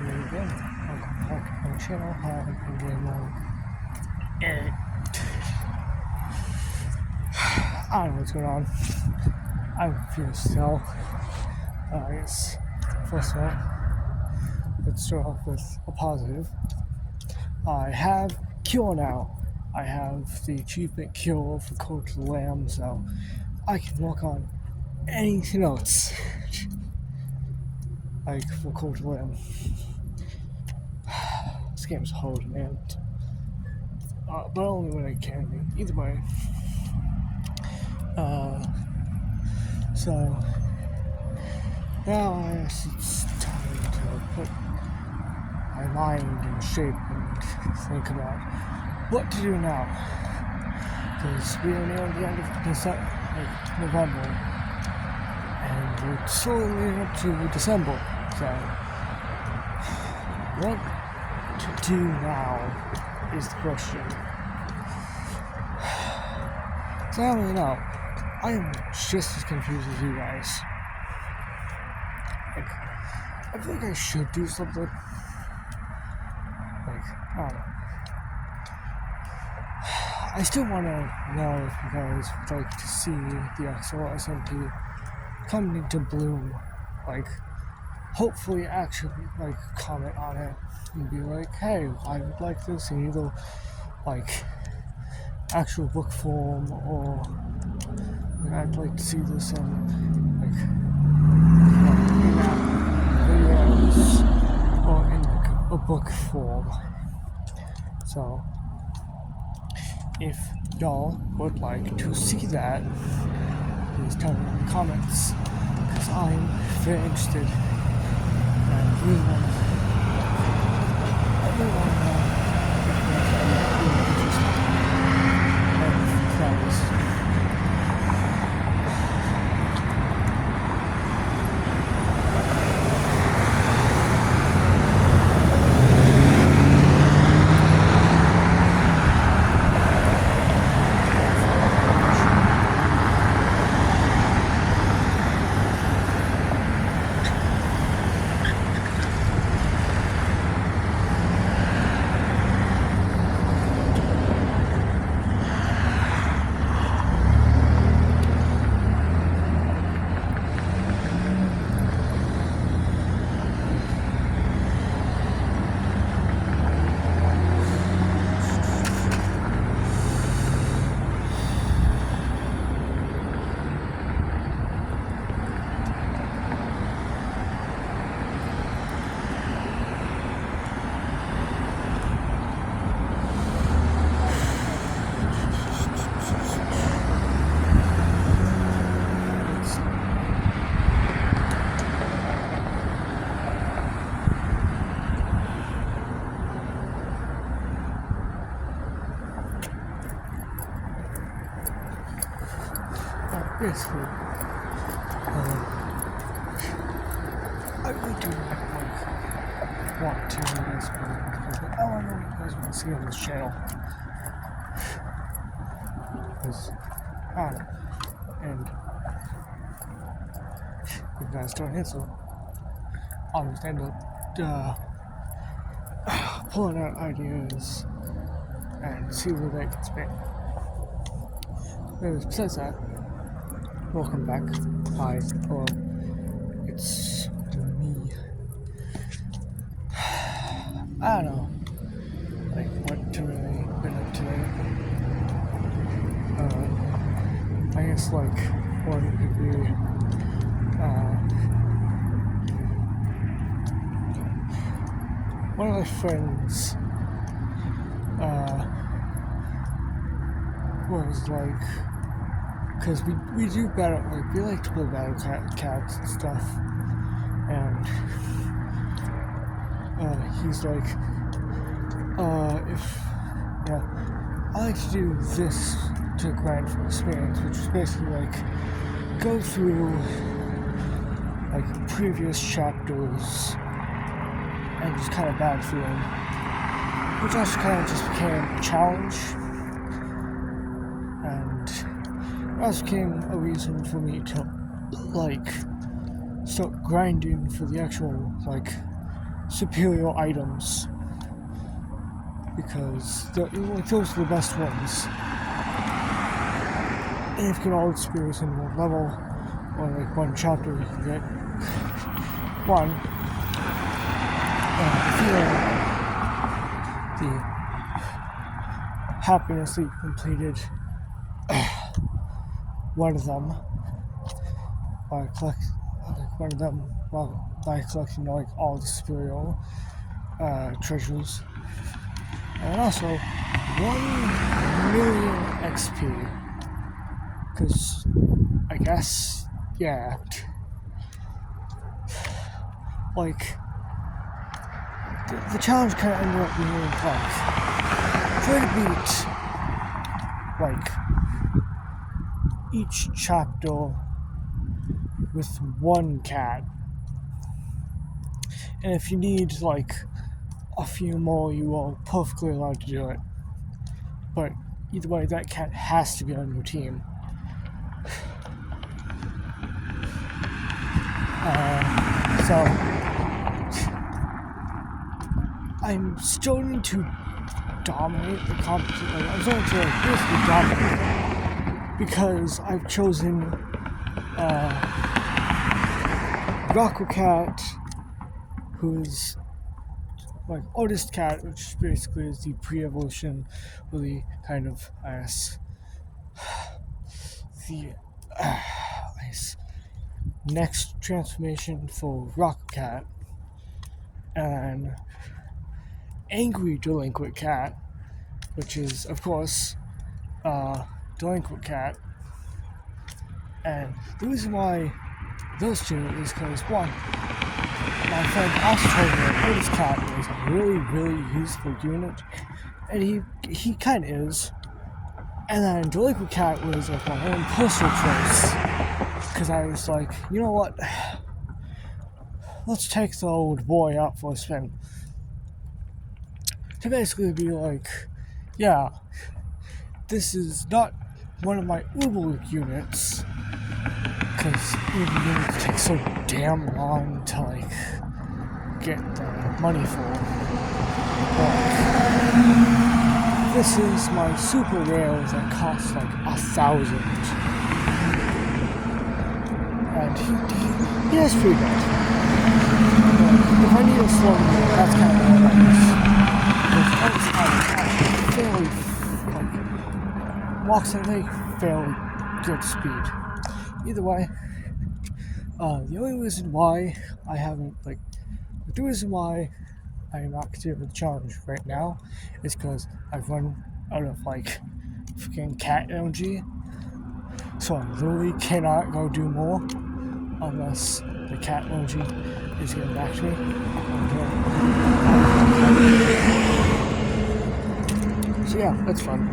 Hello again, welcome back to my channel. I'm doing and I don't know what's going on. I'm confused still. I guess first of all, let's start off with a positive. I have Cure now. I have the achievement Cure for Code to the Lamb, so I can work on anything else. Like for Code to the Lamb. This game's hard, man. But only when I can be. Either way. So now I guess it's time to put my mind in shape and think about what to do now. Because we are near the end of November, and we're slowly leading up to December. So what to do now is the question. So I don't really know. I am just as confused as you guys. Like, I feel like I should do something. Like, I don't know. I still want to know if you guys would like to see the actual SMP come into bloom. Like, hopefully actually, like, comment on it and be like, hey, I would like this in either, like, actual book form or I'd like to see this in like videos or in like a book form. So if y'all would like to see that, please tell me in the comments, because I'm very interested and really want to know. Basically, I really do want to do this, but I know what you guys want to see on this channel. Because, and if you guys don't answer, I'll just end up pulling out ideas and see where they can spin. Anyways, besides that, welcome back. Hi. Hello. It's me. I don't know. Like, what to really been up today. I guess, like, one could be, one of my friends, was like, because we do battle, like, we like to play battle cats and stuff, and he's like, I like to do this to grind for experience, which is basically like, go through, like, previous chapters, and just kind of battle through them, which also kind of just became a challenge. That became a reason for me to, like, start grinding for the actual, like, superior items because those are the best ones. And if you can all experience in one level or like one chapter, you can get one. The happiness that you completed one of them by collecting like all the superior treasures, and also 1,000,000 XP. Because I guess, yeah, like the challenge kind of ended up being like try to beat like each chapter with one cat, and if you need like a few more, you are perfectly allowed to do it. But either way, that cat has to be on your team. So I'm starting to dominate the competition. I'm starting to basically dominate it because I've chosen Rocco Cat, who's like Artist Cat, which basically is the pre-evolution, really kind of the next transformation for Rocco Cat, and Angry Delinquent Cat, which is of course Delinquent Cat. And the reason why those two is because one, my friend also told me that Artist Cat was a really, really useful unit, and he kind of is. And then Delinquent Cat was like my own personal choice, because I was like, you know what, let's take the old boy out for a spin. To basically be like, yeah, this is not one of my Uber units, because Uber units take so damn long to like get the money for. But this is my super rare that costs like 1,000, and he does pretty good. But if I need a slow unit, that's kind of what I use. Fairly, like, walks at a fairly good speed. Either way, the only reason why I haven't, like, the reason why I am not considering the challenge right now is because I've run out of, like, freaking cat energy. So I literally cannot go do more unless the cat energy is getting back to me. So yeah, that's fun.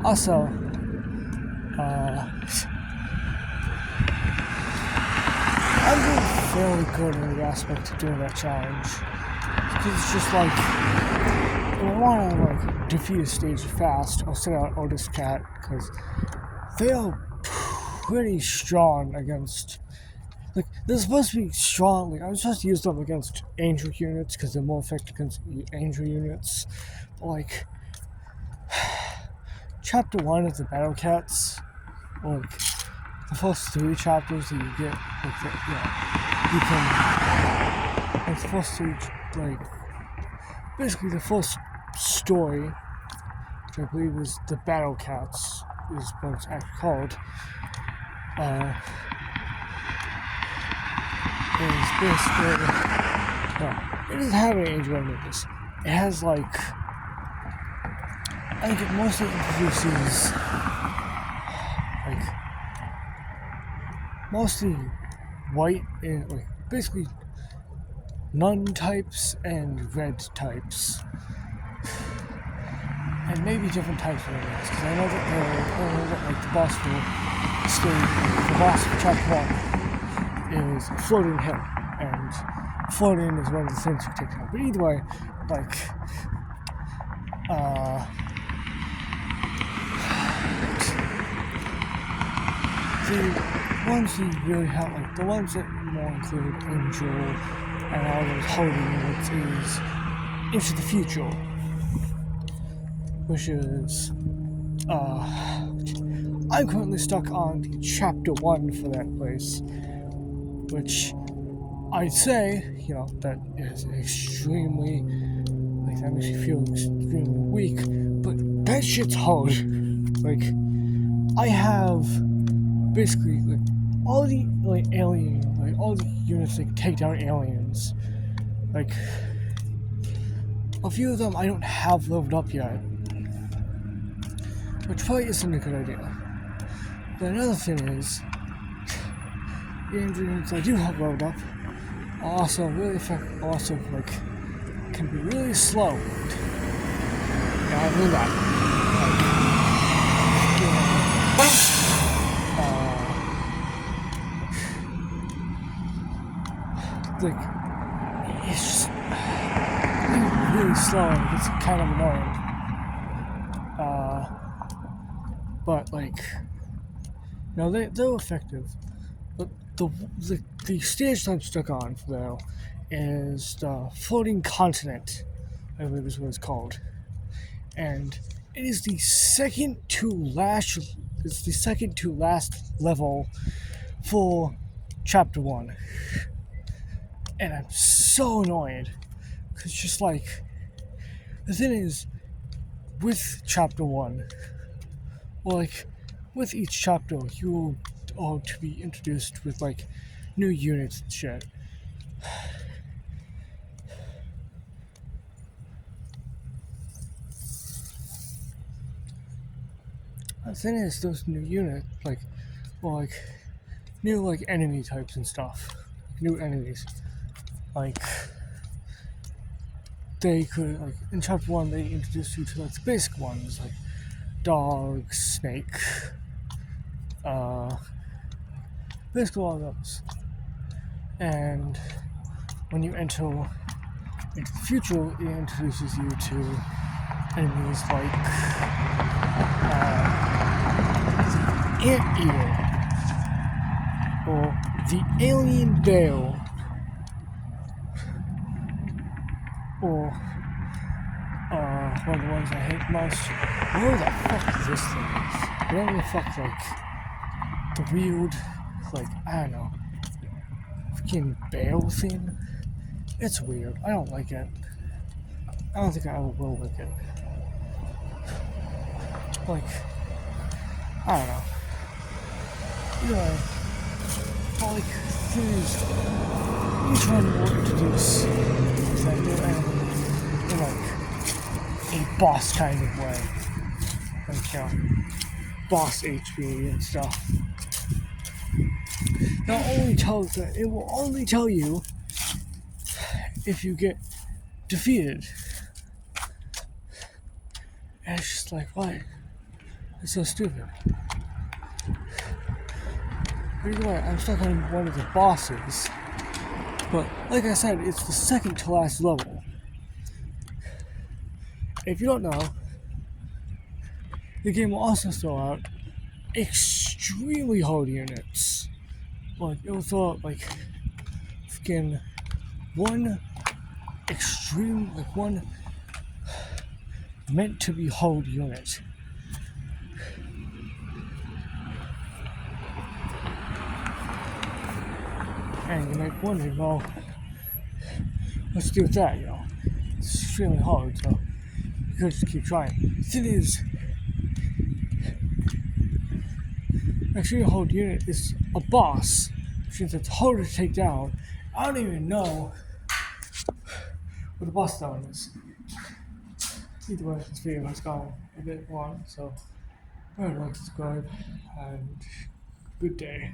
Also, I'm doing fairly good in the aspect of doing that challenge. Because it's just like, if I want to like defeat a stage fast, I'll set out Artist Cat, because they are pretty strong against, like, they're supposed to be strong. Like, I'm supposed to use them against angel units because they're more effective against angel units. But, like, chapter 1 of the Battle Cats, like, the first 3 chapters that you get, like, you can, like, the first 3, like, basically the first story, which I believe is the Battle Cats, is what it's actually called, is basically, it doesn't have any angel enemies. It has, like, I think it mostly introduces, like, mostly white and, like, basically nun types and red types. And maybe different types of enemies, because I know that like, the boss for chapter 1 is Floating Hill, and floating is one of the things you take out. But either way, like, the ones you really have, like, the ones that more include Angel and all those holding units is Into the Future, which is I'm currently stuck on the chapter 1 for that place, which I'd say, that is extremely, that makes you feel extremely weak, but that shit's hard. I have basically, all the, alien, all the units that take down aliens, a few of them I don't have leveled up yet, which probably isn't a good idea. But another thing is, the units I do have leveled up are also really can be really slow. Yeah, I know that. It's just really slow and it's kind of annoying. But they're effective. But the stage I'm stuck on though is the Floating Continent, I believe is what it's called, and it is the second to last. It's the second to last level for chapter 1, and I'm so annoyed because just the thing is with chapter 1, or with each chapter, you are to be introduced with new units and shit. The thing is, those new units, new enemy types and stuff, new enemies, they could in chapter 1 they introduced you to the basic ones like dog, snake, basically all of those. And when you enter into the future, it introduces you to enemies like Anteater, or the Alien Bear, or one of the ones I hate most. Where the fuck is this thing? Whatever the fuck, the weird, I don't know, freaking bear thing. It's weird. I don't like it. I don't think I ever will like it. I don't know. Anyway, each one will introduce that new enemy in a boss kind of way. Boss HP and stuff. It will only tell you if you get defeated. And it's just what? It's so stupid. Either way, I'm stuck on one of the bosses. But like I said, it's the second to last level. If you don't know, the game will also throw out extremely hard units. It will throw out freaking one meant to be hard unit. And you might wonder, well, what's to do with that, It's extremely hard, so you could just keep trying. The thing is, extremely hard unit is a boss, which means it's harder to take down. I don't even know what the boss down is. Either way, this video has gone a bit long, so remember to like, subscribe, and good day.